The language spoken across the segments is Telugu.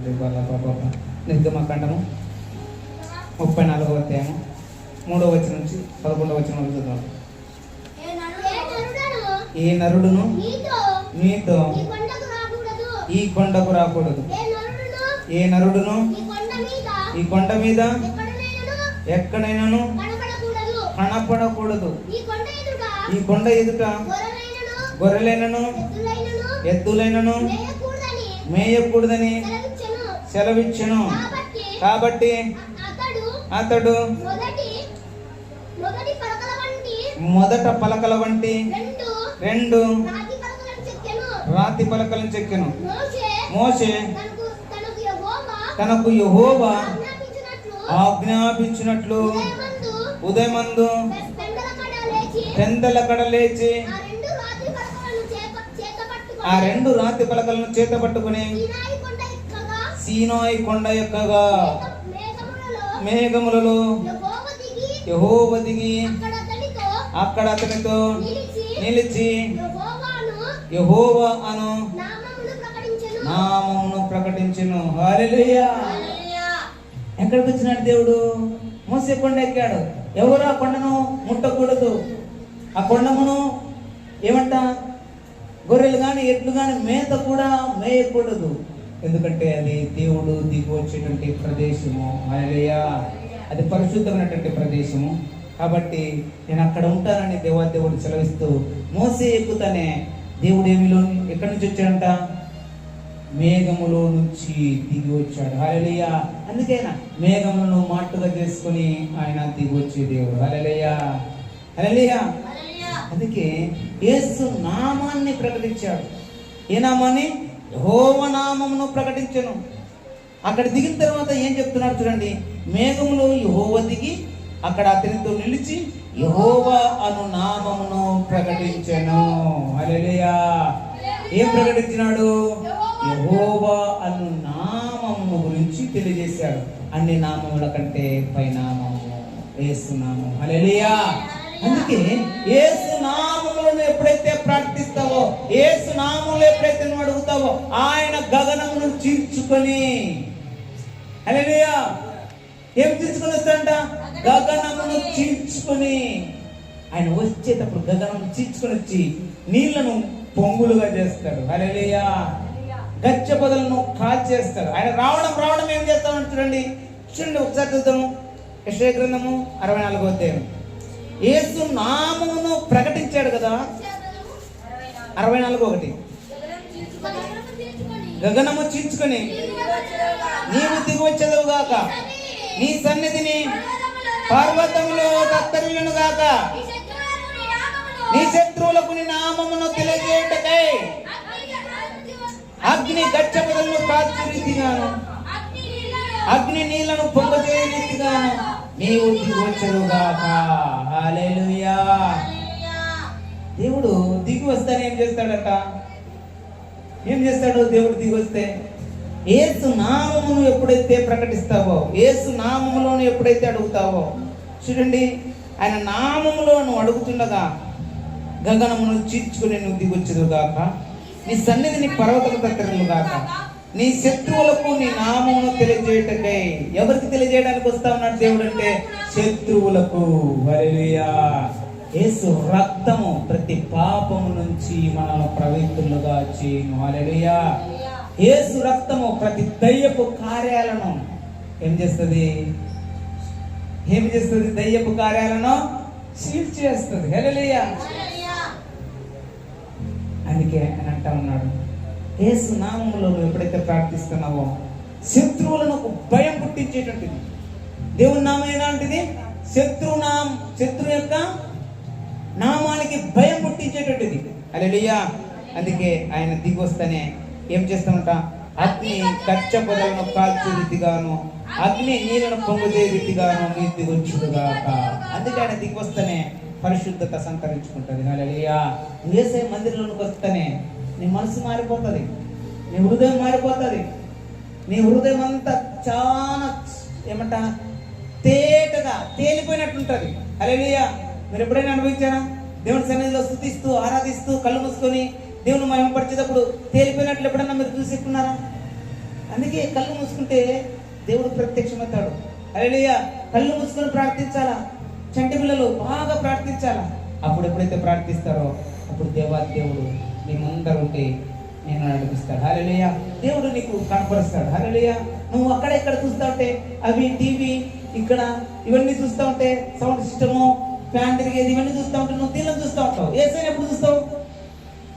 నిర్గమకాండము 34వ అధ్యాయము 3వ వచనం నుంచి 11వ వచనం వరకు చదువుదాం. ఏ నరుడును నీతో ఈ కొండకు రాకూడదు. ఏ నరుడును ఈ కొండ మీద ఎక్కడైనాను కనపడకూడదు. ఈ కొండ ఎదుట గొర్రెలైనను ఎద్దులైనను మేయకూడదని సెలవిచ్చెను. కాబట్టి అతడు మొదట పలకల వంటి 2 రాతి పలకలను చెక్కెను. మోషే తనకు యెహోవా ఆజ్ఞాపించినట్లు ఉదయమందు పెందలకడ లేచి ఆ 2 రాతి పలకలను చేత పట్టుకుని సీనాయి కొండ ఎక్కగా మేఘములలో యెహోవా దిగి అక్కడ అతనితో నిలిచి యెహోవా అను నామమును ప్రకటించెను. హల్లెలూయా. ఎక్కడికి వచ్చినాడు దేవుడు? మోసే కొండ ఎక్కాడు. ఎవరు ఆ కొండను ముట్టకూడదు. ఆ కొండమును ఏమంట గొర్రెలు కానీ ఎడ్లు కానీ మేత కూడా మేయకూడదు. ఎందుకంటే అది దేవుడు దిగి వచ్చేటువంటి ప్రదేశము. హల్లెలూయా. అది పరిశుద్ధమైనటువంటి ప్రదేశము. కాబట్టి నేను అక్కడ ఉంటానని దేవాదేవుడు సెలవిస్తూ మోసే ఎక్కుతానే దేవుడు ఎక్కడి నుంచి వచ్చాడంట? మేఘములో నుంచి దిగి వచ్చాడు. హల్లెలూయా. అందుకైనా మేఘములను మాటుగా చేసుకుని ఆయన దిగి వచ్చే దేవుడు. హల్లెలూయా. హల్లెలూయా. అందుకే యేసు నామాన్ని ప్రకటించాడు. ఏ నామాన్ని? యెహోవా నామమును ప్రకటించెను. అక్కడ దిగిన తర్వాత ఏం చెప్తున్నాడు చూడండి. మేఘములో యెహోవా దిగి అక్కడ అతనితో నిలిచి యెహోవా అను నామమును ప్రకటించెను. హల్లెలూయా. ఏం ప్రకటించినాడు? యెహోవా అను నామము గురించి తెలియజేశాడు. అన్ని నామముల కంటే పై నామము యేసు నామం. హల్లెలూయా. అందుకే యేసు నామములను ఎప్పుడైతే ప్రార్థిస్తావో, యేసు నామములు ఎప్పుడైతే నువ్వు అడుగుతావో, ఆయన గగనమును చీల్చుకొని, హల్లెలూయా, ఏం చీల్చుకొని వస్తాడంట? గగనమును చీల్చుకొని. ఆయన వచ్చేటప్పుడు గగనమును చీల్చుకొని వచ్చి నీళ్లను పొంగులుగా చేస్తాడు. హల్లెలూయా. గచ్చ పొదలను కాల్చేస్తాడు. ఆయన రావడం ఏం చేస్తామని చూడండి. ఒకసారి చూద్దాము. యెషయా గ్రంథము 64వ అధ్యాయం. యేసు నామమును ప్రకటించాడు కదా. 64:1 గగనము చీల్చుకొని నీవు దిగి వచ్చేదవు గాక, నీ సన్నిధిని పర్వతములో కత్తరిల్లును గాక, నీ శత్రువులకు నీ నామమును తెలియజేయుటకై అగ్ని గచ్చ పొదలను కాల్చు రీతిగాను అగ్ని నీళ్లను పొంగజేయ రీతిగాను నీవు దిగి వచ్చెదవు గాక. హల్లెలూయా. దేవుడు దిగి వస్తానే ఏం చేస్తాడట? ఏం చేస్తాడు దేవుడు దిగి వస్తే? యేసు నామమును ఎప్పుడైతే ప్రకటిస్తావో, యేసు నామములోను ఎప్పుడైతే అడుగుతావో, చూడండి, ఆయన నామములో నువ్వు అడుగుతుండగా గగనమును చీల్చుకుని నువ్వు దిగి వచ్చెదవు గాక, నీ సన్నిధిని పర్వతము కత్తెరలు గాక, నీ శత్రువులకు నీ నామమును తెలియజేయటకై. ఎవరికి తెలియజేయడానికి వస్తా ఉన్నాడు దేవుడు అంటే? శత్రువులకు. హల్లెలూయా. యేసు రక్తము ప్రతి పాపము నుంచి మనల్ని పవిత్రులుగా చేయును. హల్లెలూయా. యేసు రక్తము ప్రతి దయ్యపు కార్యాలను ఏం చేస్తుంది? దయ్యపు కార్యాలను చీల్చేస్తుంది. హల్లెలూయా. అందుకే ఆయన అంటా ఉన్నాడు, యేసు నామములో నువ్వు ఎప్పుడైతే ప్రార్థిస్తున్నావో శత్రువులను భయం పుట్టించేటటువంటిది. దేవుని నామం ఎలాంటిది? శత్రు యొక్క నామానికి భయం పుట్టించేటటువంటిది. హల్లెలూయా. అందుకే ఆయన దిగి వస్తేనే ఏం చేస్తామంట? అగ్ని కచ్చ పొదలను కాల్చే రీతిగాను అగ్ని నీళ్లను పొంగజే రీతిగాను నీ దిగి వచ్చుగాక. అందుకే ఆయన దిగి వస్తేనే పరిశుద్ధత సంతరించుకుంటుంది. హల్లెలూయా. యేసయ్య మందిరంలోకి వస్తేనే నీ మనసు మారిపోతుంది, నీ హృదయం మారిపోతుంది. నీ హృదయం అంతా చాలా ఏమంట తేటగా తేలిపోయినట్టుంటది. హల్లెలూయా. మీరు ఎప్పుడైనా అనుభవించారా? దేవుని సన్నిధిలో స్తుతిస్తూ ఆరాధిస్తూ కళ్ళు మూసుకొని దేవుని మహిమపరిచేటప్పుడు తేలిపోయినట్లు ఎప్పుడన్నా మీరు చూసుకున్నారా? అందుకే కళ్ళు మూసుకుంటే దేవుడు ప్రత్యక్షమవుతాడు. హల్లెలూయా. కళ్ళు మూసుకొని ప్రార్థించాలా. చంటి పిల్లలు బాగా ప్రార్థించాలా. అప్పుడు ఎప్పుడైతే ప్రార్థిస్తారో అప్పుడు దేవుడు మీ ముందర ఉంటే నేను నడిపిస్తాడు. హల్లెలూయా. దేవుడు నీకు కనపరుస్తాడు. హల్లెలూయా. నువ్వు అక్కడ ఇక్కడ చూస్తా ఉంటే అవి టీవీ ఇక్కడ ఇవన్నీ చూస్తూ ఉంటే సౌండ్ సిస్టము ఫ్యాన్ తిరిగేది ఇవన్నీ చూస్తూ ఉంటే నువ్వు దీనిలో చూస్తూ ఉంటావు. యేసుని ఎప్పుడు చూస్తావు?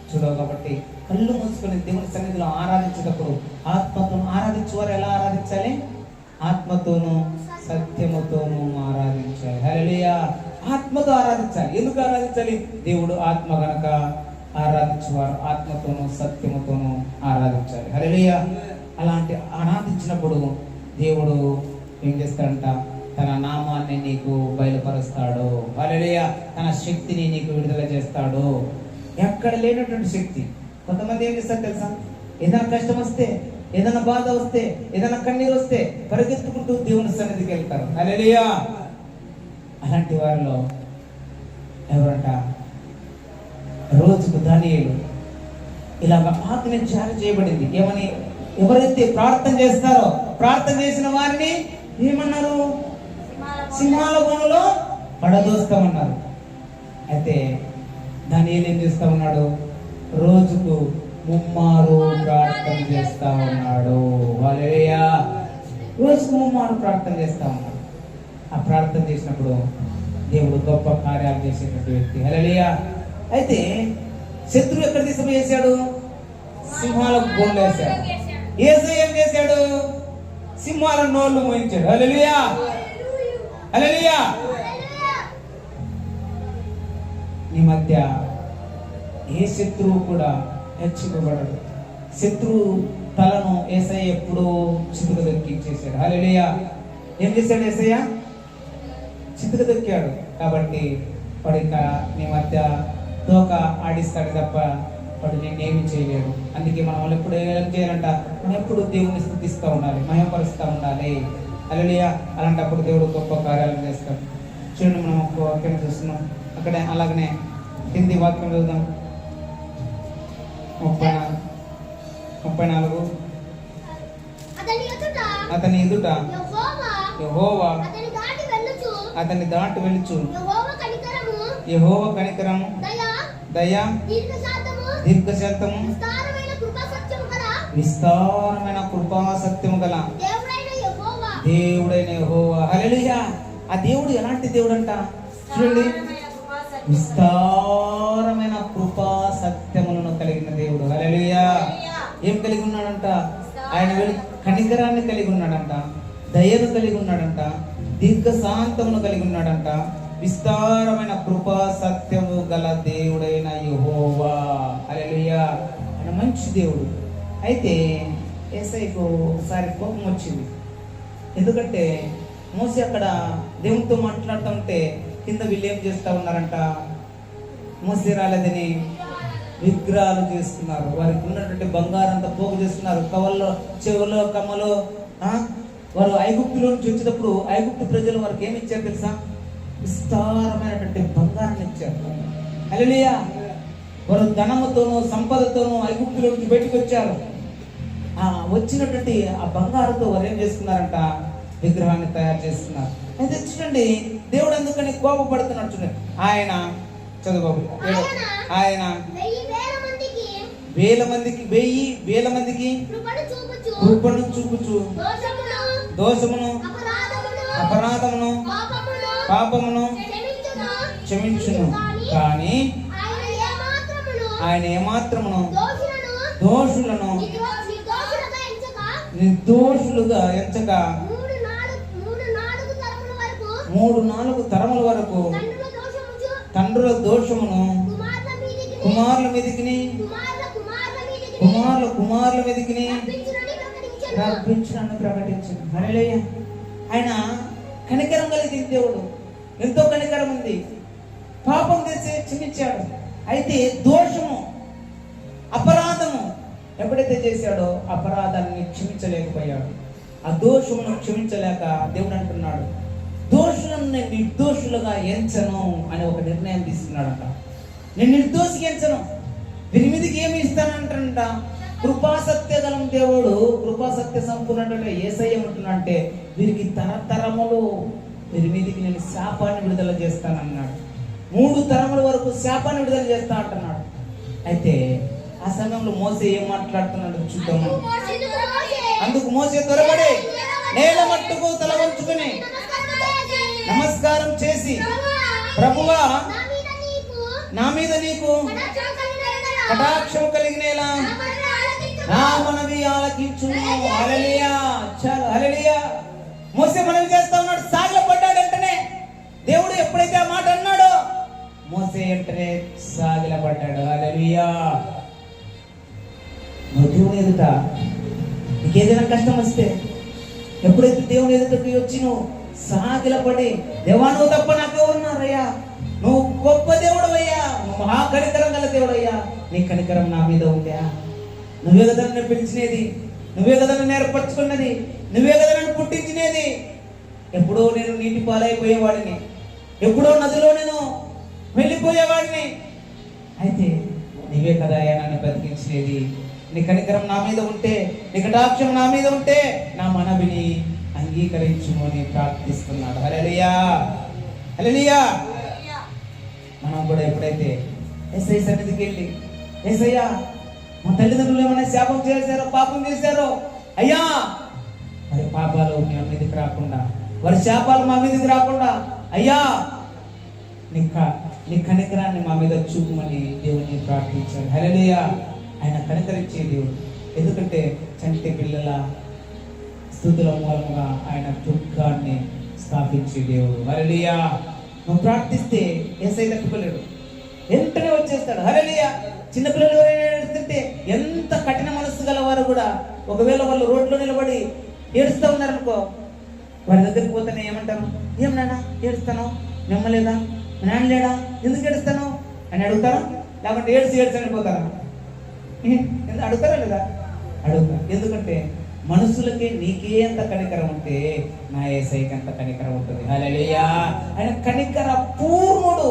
చూడవు. కాబట్టి కళ్ళు మూసుకొని దేవుని సన్నిధిలో ఆరాధించేటప్పుడు ఆత్మతో ఆరాధించేవారు ఎలా ఆరాధించాలి? ఆత్మతోనూ సత్యముతోనూ ఆరాధించాలి. హల్లెలూయా. ఆత్మతో ఆరాధించాలి. ఎందుకు ఆరాధించాలి? దేవుడు ఆత్మ గనక ఆరాధించేవారు ఆత్మతోనూ సత్యముతోనూ ఆరాధించాలి. హల్లెలూయా. అలాంటి ఆరాధించినప్పుడు దేవుడు ఏం చేస్తాడంట? తన నామాన్ని నీకు బయలుపరుస్తాడు. హల్లెలూయా. తన శక్తిని నీకు విడుదల చేస్తాడు. ఎక్కడ లేనటువంటి శక్తి. కొంతమంది ఏం చేస్తారు తెలుసా? ఏదైనా కష్టం వస్తే, ఏదైనా బాధ వస్తే, ఏదైనా కన్నీరు వస్తే పరిగెత్తుకుంటూ దేవుని సన్నిధికి వెళ్తారు. హల్లెలూయా. అలాంటి వారిలో ఎవరంట? రోజుకు దానియేలు ఇలాగ ఆజ్ఞ జారీ చేయబడింది. ఏమని? ఎవరైతే ప్రార్థన చేస్తారో ప్రార్థన చేసిన వారిని ఏమన్నారు? సింహాల బోనులో పడదోస్తామన్నారు. అయితే దానియేలు ఏం చేస్తా ఉన్నాడు? రోజుకు 3 మారు ప్రార్థన చేస్తా ఉన్నాడు. హల్లెలూయా. రోజుకు 3 మారు ప్రార్థన చేస్తా ఉన్నాడు. ఆ ప్రార్థన చేసినప్పుడు దేవుడు గొప్ప కార్యాలు చేసేటువంటి వ్యక్తి. హల్లెలూయా. అయితే శత్రువు ఎక్కడ తీసుకుపోయేసాడు? సింహాలకు బోన్లు వేశాడు. యేసయ్య ఏం చేశాడు? సింహాల నోళ్ళు మోయించాడు. హల్లెలూయా. హల్లెలూయా. నీ మధ్య ఏ శత్రువు కూడా హెచ్చుకోబడడు. శత్రువు తలను యేసయ్య ఎప్పుడూ చితుక దొక్కించేశాడు. హల్లెలూయా. ఏం చేశాడు యేసయ్య? చితుక దొక్కాడు. కాబట్టి వాడు ఇంకా నీ మధ్య తోక ఆడిస్తాడు తప్ప వాడు నేనేమి చేయలేడు. అందుకే మనం ఎప్పుడు ఏం చేయాలంట? మనం ఎప్పుడు దేవుని స్తుతిస్తూ ఉండాలి, మహిమపరుస్తూ ఉండాలి. హల్లెలూయా. అలాంటప్పుడు దేవుడు గొప్ప కార్యాలు చేస్తాడు. చూడండి, మనం ఒక వాక్యం చూస్తున్నాం అక్కడే. అలాగనే హిందీ వాక్యం చూద్దాం. 34 అతని ఎదుట యెహోవా అతన్ని దాటి వెళ్ళుచు. యెహోవా కనికరము దయ దీర్ఘశాంతము విస్తారమైన కృపా సత్యము గల దేవుడైన యెహోవా. హల్లెలూయా. ఆ దేవుడు ఎలాంటి దేవుడు అంట? చూడండి, విస్తారమైన కృపా సత్యములను కలిగిన దేవుడు. హల్లెలూయా. ఏం కలిగి ఉన్నాడంట? ఆయన కనికరాన్ని కలిగి ఉన్నాడంట, దయను కలిగి ఉన్నాడంట, దీర్ఘశాంతమును కలిగి ఉన్నాడంట, విస్తారమైన కృపా సత్యము గల దేవుడైన యెహోవా. హల్లెలూయా. ఆయన మంచి దేవుడు. అయితే యేసయ్యకు ఒకసారి కోపం వచ్చింది. ఎందుకంటే మోసే అక్కడ దేవునితో మాట్లాడుతుంటే కింద వీళ్ళు ఏం చేస్తూ ఉన్నారంట? మోసే రాలేదని విగ్రహాలు చేస్తున్నారు. వారికి ఉన్నటువంటి బంగారం అంతా పోగు చేస్తున్నారు. కవల్లో, చెవులో, కమ్మలో. వారు ఐగుప్తులో నుంచి వచ్చేటప్పుడు ఐగుప్తు ప్రజలు వారికి ఏమి ఇచ్చారు తెలుసా? విస్తారమైనటువంటి బంగారాన్ని ఇచ్చారు. హల్లెలూయా. వారు ధనముతోనూ సంపదతోనూ ఐగుప్తులో నుంచి బయటకు వచ్చారు. వచ్చినటువంటి ఆ బంగారుతో వారు ఏం చేసుకున్నారంట? విగ్రహాన్ని తయారు చేస్తున్నారు. అయితే చూడండి, దేవుడు ఎందుకని కోపపడుతున్నాడు చూడండి. ఆయన చదువు, ఆయన 1000 మందికి కృపను చూపుచు దోషమును అపరాధమును పాపమును క్షమించును. కానీ ఆయన ఏమాత్రమును దోషులను నిర్దోషులుగా ఎంచక 3-4 తరముల వరకు తండ్రుల దోషమును కుమారుల మీదికి కుమారుల మీదికి రప్పించునని ప్రకటించింది. హల్లెలూయా. ఆయన కనికరం కలిగిన దేవుడు. ఎంతో కనికరం ఉంది. పాపం చేసి క్షమించాడు. అయితే దోషము, అపరాధము ఎప్పుడైతే చేశాడో అపరాధాన్ని క్షమించలేకపోయాడు. ఆ దోషమును క్షమించలేక దేవుడు అంటున్నాడు, దోషులను నేను నిర్దోషులుగా ఎంచను అని ఒక నిర్ణయం తీసుకున్నాడంట. నేను నిర్దోషిగా ఎంచను. వీరి మీదకి ఏమి ఇస్తానంట? కృపాసత్య గలం దేవుడు, కృపాసత్య సంపూర్ణుడు యేసయ్య ఉంటున్నాడంటే వీరికి తరతరములు వీరి మీదికి నేను శాపాన్ని విడుదల చేస్తానన్నాడు. 3 తరముల వరకు శాపాన్ని విడుదల చేస్తా అంటున్నాడు. అయితే ఆ సమయంలో మోసే ఏం మాట్లాడుతున్నాడు చూద్దాము. అందుకు మోసే త్వరపడి నేల మట్టుకు తల వంచుకుని నమస్కారం చేసి, ప్రభువా నా మీద నీకు కటాక్షం కలిగినేలా నా మనవి ఆలకించును. హల్లెలూయా. చాలు, హల్లెలూయా. మోసే మనవి చేస్తా ఉన్నాడు. సాగిలపడ్డాడు. వెంటనే దేవుడు ఎప్పుడైతే ఆ మాట అన్నాడో మోసే వెంటనే సాగిలపడ్డాడు. హల్లెలూయా. నువ్వు దేవుని ఎదుట నీకేదైనా కష్టం వస్తే, ఎప్పుడైతే దేవుని ఎదుటకి వచ్చి నువ్వు సాగిలపడి, దేవా నువ్వు తప్ప నాకెవరున్నారయ్యా, నువ్వు గొప్ప దేవుడు అయ్యా, నువ్వు మహా కనికరం గల దేవుడు అయ్యా, నీ కనికరం నా మీద ఉందా, నువ్వే కదా నన్ను పిలిచినది, నువ్వే కదా నన్ను ఏర్పరచుకున్నది, నువ్వే కదా నన్ను పుట్టించినది. ఎప్పుడో నేను నీటి పాలైపోయేవాడిని, ఎప్పుడో నదిలో నేను వెళ్ళిపోయేవాడిని, అయితే నీవే కదా అయ్యా నన్ను బ్రతికించినది. నీ కనికరం నా మీద ఉంటే, నీ కటాక్షం నా మీద ఉంటే నా మనవిని అంగీకరించుము అని ప్రార్థిస్తున్నాడు. హల్లెలూయా, హల్లెలూయా. మనం కూడా ఎప్పుడైతే యేసయ్య సన్నిధికి వెళ్ళి, యేసయ్యా మా తల్లిదండ్రులు ఏమైనా శాపం చేశారో, పాపం చేశారో అయ్యా, వారి పాపాలు మా మీదకి రాకుండా, వారి శాపాలు మా మీదకి రాకుండా అయ్యా నీ కనికరాన్ని మా మీద చూపమని దేవుని ప్రార్థించాడు. హల్లెలూయా. ఆయన కనికరించే దేవుడు. ఎందుకంటే చంటి పిల్లల స్తుతుల మూలముగా ఆయన దుఃఖాన్ని స్థాపించే దేవుడు. హల్లెలూయా. నువ్వు ప్రార్థిస్తే యేసయ్య తట్టుకోలేడు, వెంటనే వచ్చేస్తాడు. హల్లెలూయా. చిన్నపిల్లలు ఎవరైనా ఏడుస్తుంటే, ఎంత కఠిన మనస్సు గలవారు కూడా ఒకవేళ వాళ్ళు రోడ్లో నిలబడి ఏడుస్తూ ఉన్నారనుకో, వారి దగ్గరికి పోతేనే ఏమంటారు, ఏం నాన్న ఏడుస్తాను, నమ్మలేదా, నాన్న లేడా, ఎందుకు ఏడుస్తాను అని అడుగుతారా, లేకుంటే ఏడ్చి అనిపోతారా? అడుగుతారా లేదా? అడుగుతా. ఎందుకంటే మనుషులకి నీకే ఎంత కనికరం ఉంటే నా యేసయ్యకి ఎంత కనికరం ఉంటుంది. హల్లెలూయా. ఆయన కనికర పూర్ణుడు.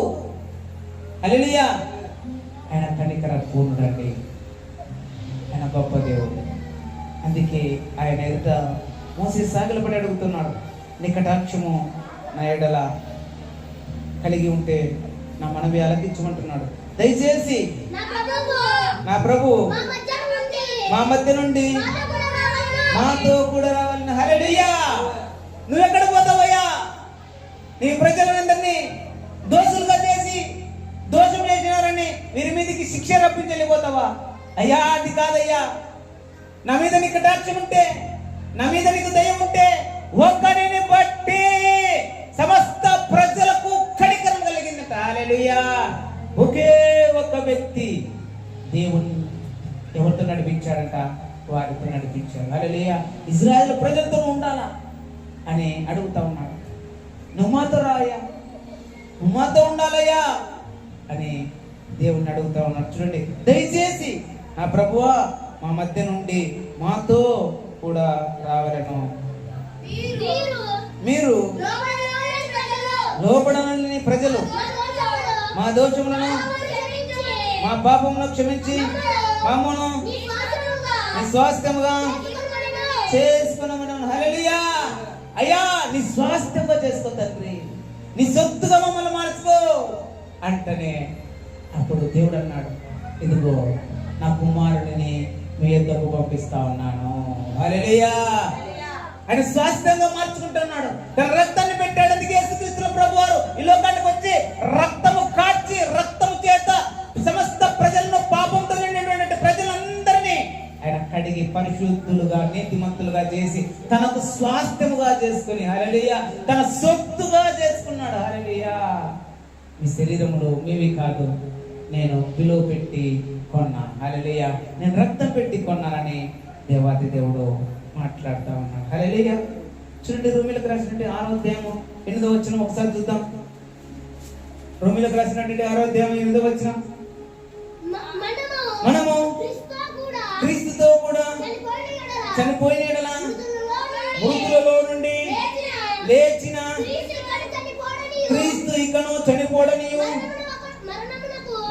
హల్లెలూయా. ఆయన కనికర పూర్ణుడు అండి. ఆయన గొప్ప దేవుడు. అందుకే ఆయన ఎదుట మోసే సాగిలపడి అడుగుతున్నాడు, నీ కటాక్షము నా ఎడల కలిగి ఉంటే నా మనవి ఆలకించమంటున్నాడు. దయచేసి నా ప్రభు మా మధ్య నుండి మాతో కూడా రావాలని. హల్లెలూయా. నువ్వెక్కడ పోతావయ్యా? నీ ప్రజలందరినీ దోషులుగా చేసి, దోషం చేసినారని వీరి మీదకి శిక్ష రప్పించి వెళ్ళిపోతావా? అయ్యా అది కాదయ్యా. నా మీద నీకు కటాక్షం ఉంటే, నా మీద నీకు దయ ఉంటే ఒక్కడిని బట్టి సమస్త ప్రజలకు కనికరం కలిగిందట. హల్లెలూయా. ఒకే ఒక వ్యక్తి దేవుని ఎవరితో నడిపించాడంట? వారితో నడిపించాడు. హల్లెలూయా. ఇజ్రాయేల్ ప్రజలతో ఉండాలా అని అడుగుతా ఉన్నాడు. నువ్వు మాతో రాయ్యా, నువ్వు మాతో ఉండాలయ్యా అని దేవుణ్ణి అడుగుతా ఉన్నాడు. చూడండి, దయచేసి నా ప్రభువా మా మధ్య నుండి మాతో కూడా రావలను. మీరు లోబడని ప్రజలు మా దోషములను మా పాపములను క్షమించి మమ్మను నీ స్వాస్థ్యముగా చేసుకున్నామని. హల్లెలూయా. అయ్యా నీ స్వాస్థ్యంగా చేసుకో తండ్రి, నీ సొత్తుగా మమ్మల్ని మార్చుకో అంటనే అప్పుడు దేవుడు అన్నాడు, ఇదిగో నా కుమారుడిని మీ యొద్దకు పంపిస్తా ఉన్నాను. హల్లెలూయా. ఆయన స్వాస్థ్యంగా మార్చుకుంటున్నాడు. తన రక్తాన్ని పెట్టాడు. అందుకే యేసుక్రీస్తు ప్రభువారు ఈ లోకానికి వచ్చి రక్తము కాచి, రక్తము చేత సమస్త ప్రజలను, పాపంతో నిండినటువంటి ప్రజలందరినీ ఆయన కడిగి పరిశుద్ధులుగా, నీతిమంతులుగా చేసి తనకు స్వాస్థ్యముగా చేసుకుని, హల్లెలూయా, తన సొత్తుగా చేసుకున్నాడు. హల్లెలూయా. మీ శరీరములు మీవి కాదు, నేను విలువ పెట్టి కొన్నా. హల్లెలూయా. నేను రక్తం పెట్టి కొన్నానని దేవాది దేవుడు మాట్లాడుతూ ఉన్నాడు. హల్లెలూయా. చూడండి, రోమీయులకు రాసినట్టు 6వ అధ్యాయము 8వ వచనం ఒకసారి చూద్దాం. రోమీయులకు రాసినట్టు 6వ అధ్యాయం 8వ వచనం, మనము క్రీస్తుతో కూడా చనిపోయిన యెడల మృతులలో నుండి లేచిన క్రీస్తు ఇకను చనిపోడనియు,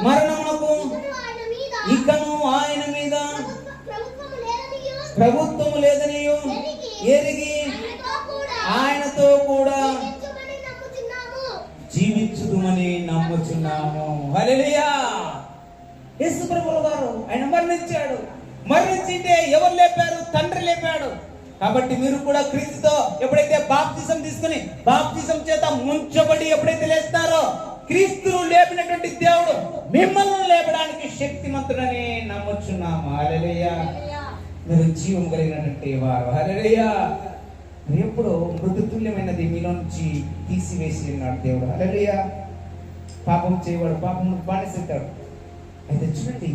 మరణమునకు ఇకను ఆయన మీద ప్రభుత్వము లేదనియు ఎరిగి ఆయనతో కూడా జీవించుదుమని నమ్ముచున్నాము. హల్లెలూయా. యేసు ప్రభువు వారు ఆయన మరణించాడు. మరణించింటే ఎవరు లేపారు? తండ్రి లేపాడు. కాబట్టి మీరు కూడా క్రీస్తుతో ఎప్పుడైతే బాప్తిజం తీసుకుని బాప్తిజం చేత ముంచబడి ఎప్పుడైతే లేస్తారో క్రీస్తును లేపినటువంటి దేవుడు మిమ్మల్ని లేపడానికి శక్తిమంతుడని నమ్ముచున్నాము. హల్లెలూయా. మీరు జీవం కలిగినటువంటి వారు. హల్లెలూయా. ఎప్పుడు మృదుతుల్యమైనది మీలో నుంచి తీసివేసి ఉన్నాడు దేవుడు. హల్లెలూయా. పాపం చేయవాడు పాపం బానిస్తాడు. అయితే చూడండి,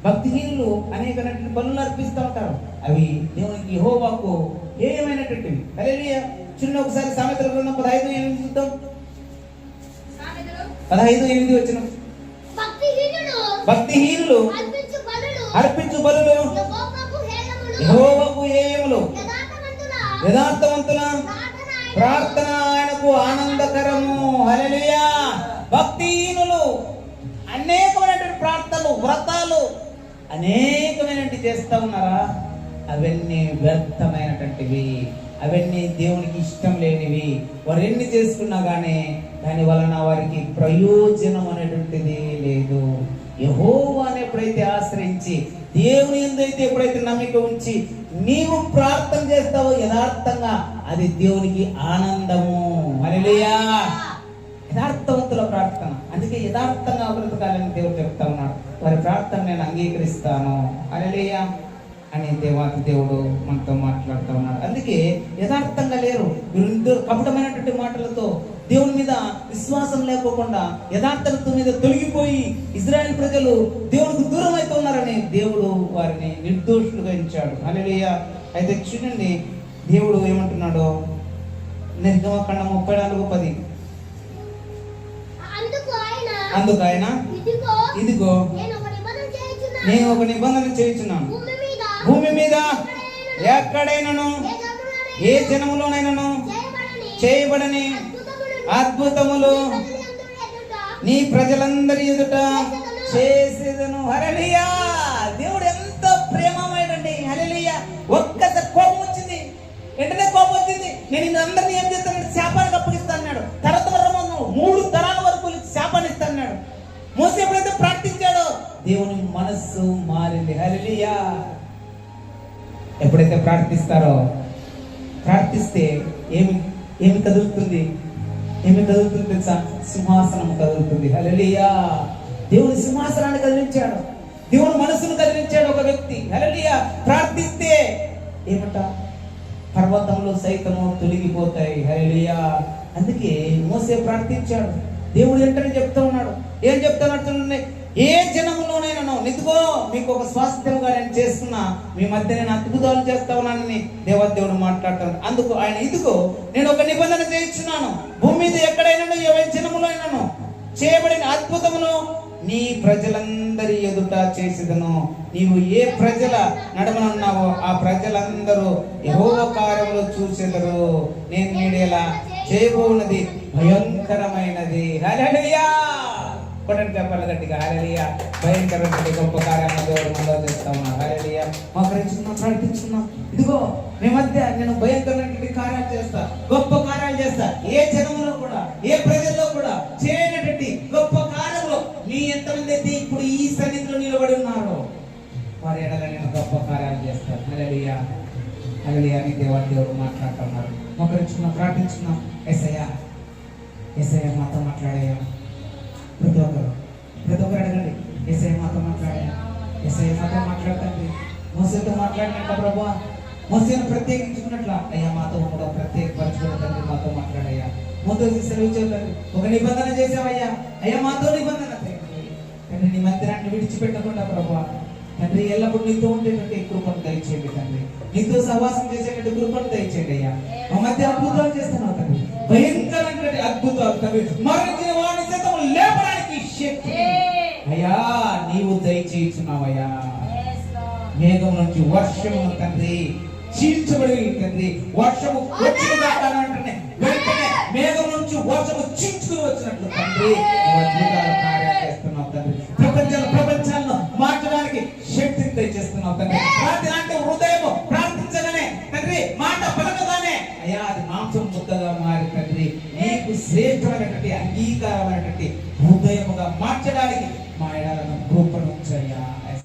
భక్తిహీనులు అనేక పనులు అర్పిస్తూ ఉంటారు. అవి దేవునికి యెహోవాకు ఏమైనటువంటివి. హల్లెలూయా. చిన్న ఒకసారి సామెతల గ్రంథం 15:8 చూద్దాం. 15:8 వచ్చిన భక్తిహీనులు అర్పించు బలులు యెహోవాకు హేయములు, యథార్థవంతుల ప్రార్థన ఆయనకు ఆనందకరము. హల్లెలూయా. భక్తిహీనులు అనేకమైనటువంటి ప్రార్థనలు, వ్రతాలు అనేకమైనటువంటి చేస్తూ ఉన్నారా? అవన్నీ వ్యర్థమైనటువంటివి, అవన్నీ దేవునికి ఇష్టం లేనివి. వారు ఎన్ని చేసుకున్నా కానీ దాని వలన వారికి ప్రయోజనం అనేటువంటిది లేదు. యెహోవాను ఎప్పుడైతే ఆశ్రయించి దేవుని యందైతే ఎప్పుడైతే నమ్మిక ఉంచి నీవు ప్రార్థన చేస్తావో యథార్థంగా, అది దేవునికి ఆనందము. హల్లెలూయా. యథార్థవంతుల ప్రార్థన. అందుకే యథార్థంగా బ్రతకాలని దేవుడు చెప్తా ఉన్నాడు. వారి ప్రార్థన నేను అంగీకరిస్తాను. హల్లెలూయా అని దేవాతి దేవుడు మనతో మాట్లాడుతూ ఉన్నాడు. అందుకే యథార్థంగా లేరు. మీరు కపటమైనటువంటి మాటలతో దేవుని మీద విశ్వాసం లేకోకుండా యథార్థత మీద తొలగిపోయి ఇజ్రాయెల్ ప్రజలు దేవునికి దూరం అయితే ఉన్నారని దేవుడు వారిని నిర్దోషులుగా ఎంచాడు. హల్లెలూయా. అయితే చూడండి, దేవుడు ఏమంటున్నాడో నిర్గమకాండం 34:10. అందుకు ఆయన ఇదిగో నేను ఒక నిబంధన చేయుచున్నాను, భూమి మీద ఎక్కడైనాను ఏ జనములోనైనాను చేయబడని అద్భుతములు నీ ప్రజలందరి ఎదుట చేసేదను. హల్లెలూయా. దేవుడు ఎంత ప్రేమమయుడండి. హల్లెలూయా. ఒక్కసారి కోపం వచ్చింది, వెంటనే కోపం వచ్చింది. నేను అందరినీ ఏం చేస్తాను? శాపానికి అప్పగిస్తాను అన్నాడు. తర్వాత 3 తరాల వరకు శాపాన్ని ఇస్తాడు. మోసే ఎప్పుడైతే ప్రార్థించాడో దేవుని మనస్సు మారింది. హల్లెలూయా. ఎప్పుడైతే ప్రార్థిస్తారో, ప్రార్థిస్తే ఏమి కదులుతుంది? ఏమి కదులుతుంది తెలుసా? సింహాసనం కదులుతుంది. హల్లెలూయా. దేవుని సింహాసనాన్ని కదిలించాడు, దేవుని మనసును కదిలించాడు ఒక వ్యక్తి. హల్లెలూయా. ప్రార్థిస్తే ఏమంట? పర్వతంలో సైతము తొలగిపోతాయి. హల్లెలూయా. అందుకే మోసే ప్రార్థించాడు. దేవుడు వెంటనే చెప్తా ఉన్నాడు. ఏం చెప్తున్నాడు చూడండి, ఏ జనములోనైనా ఇదిగో మీకు ఒక స్వాస్థ్యంగా నేను చేస్తున్నా, మీ మధ్య నేను అద్భుతాలు చేస్తా ఉన్నానని దేవదేవుడు మాట్లాడతాడు. అందుకు ఆయన ఇదిగో నేను ఒక నిబంధన చేయించున్నాను, భూమి మీద ఎక్కడైనా ఏ జనములోనైనా చేయబడిన అద్భుతమును నీ ప్రజలందరి ఎదుట చేసేదను. నీవు ఏ ప్రజల నడమనున్నావో ఆ ప్రజలందరూ యెహోవా కార్యములు చూసేదరు. నేను నీడేలా చేయబోనది భయంకరమైనది. హల్లెలూయా. కొట్టండి చెప్పాలి గట్టిగా. హల్లెలూయా. భయంకరమైన గొప్ప కార్యాలను దేవుడు మనలో చేస్తా ఉన్నాడు. హల్లెలూయా. మోకరించుకున్నాం, ప్రార్థించుకున్నాం. ఇదిగో మీ మధ్య నేను భయంకరమైన కార్యాలు చేస్తా, గొప్ప కార్యాలు చేస్తా. ఏ జనములో కూడా ఏ ప్రజల్లో కూడా చేయనటువంటి గొప్ప కార్యములు మీ ఎంతమంది అయితే ఇప్పుడు ఈ సన్నిధిలో నిలబడి ఉన్నారో వారి ఎడల నేను గొప్ప కార్యాలు చేస్తాను. హల్లెలూయా. హల్లెలూయా అని దేవుడు మాట్లాడుతున్నారు. మోకరించుకున్నాం, ప్రార్థించుకున్నాం. యేసయ్యా, యేసయ్యా మాతో మాట్లాడయ్యా. ప్రతి ఒక్కరు అడగండి, యేసయ్య మాతో మాట్లాడాయా, యేసయ్య మాతో మాట్లాడతండి. మోసేతో మాట్లాడినట్ల ప్రభువా, మోసేను ప్రత్యేకించుకున్నట్ల అయ్యా మాతో కూడా ప్రత్యేకపరచుకున్న తండ్రి మాతో మాట్లాడయ్యా. మోతో సెలవు చేయండి. ఒక నిబంధన చేసావయ్యా, అయ్యా మాతో నిబంధన తండ్రి. నీ మందిరాన్ని విడిచిపెట్టకుండా ప్రభువా తండ్రి ఎల్లప్పుడు నీతో ఉండేటువంటి కృపను దయచేయండి తండ్రి. నీతో సహవాసం చేసేటువంటి కృపను దయచేయండి అయ్యా. మా మధ్య అద్భుతాలు చేస్తున్నావు తండ్రి, భయంకరమైనటువంటి అద్భుతాలు తండ్రి. మరణించిన వాడిని సైతం లేపడానికి శక్తి అయ్యా నీవు దయచేస్తున్నావయ్యా. మేఘం నుంచి వర్షము తండ్రి చీల్చబడి తండ్రి, వర్షము వచ్చిన వెంటనే మేఘం నుంచి వర్షము చీల్చుకుని వచ్చినట్లు తండ్రి అద్భుతాలు కార్యాలు చేస్తున్నావు తండ్రి. ప్రపంచాలను మార్చడానికి శక్తిని దయచేస్తున్నావు తండ్రి. అంటే హృదయం అయ్యా అది మాంసం ముద్దగా మారి తండ్రి నీకు శ్రేష్టమైనటువంటి అంగీకారమైనటువంటి హృదయముగా మార్చడానికి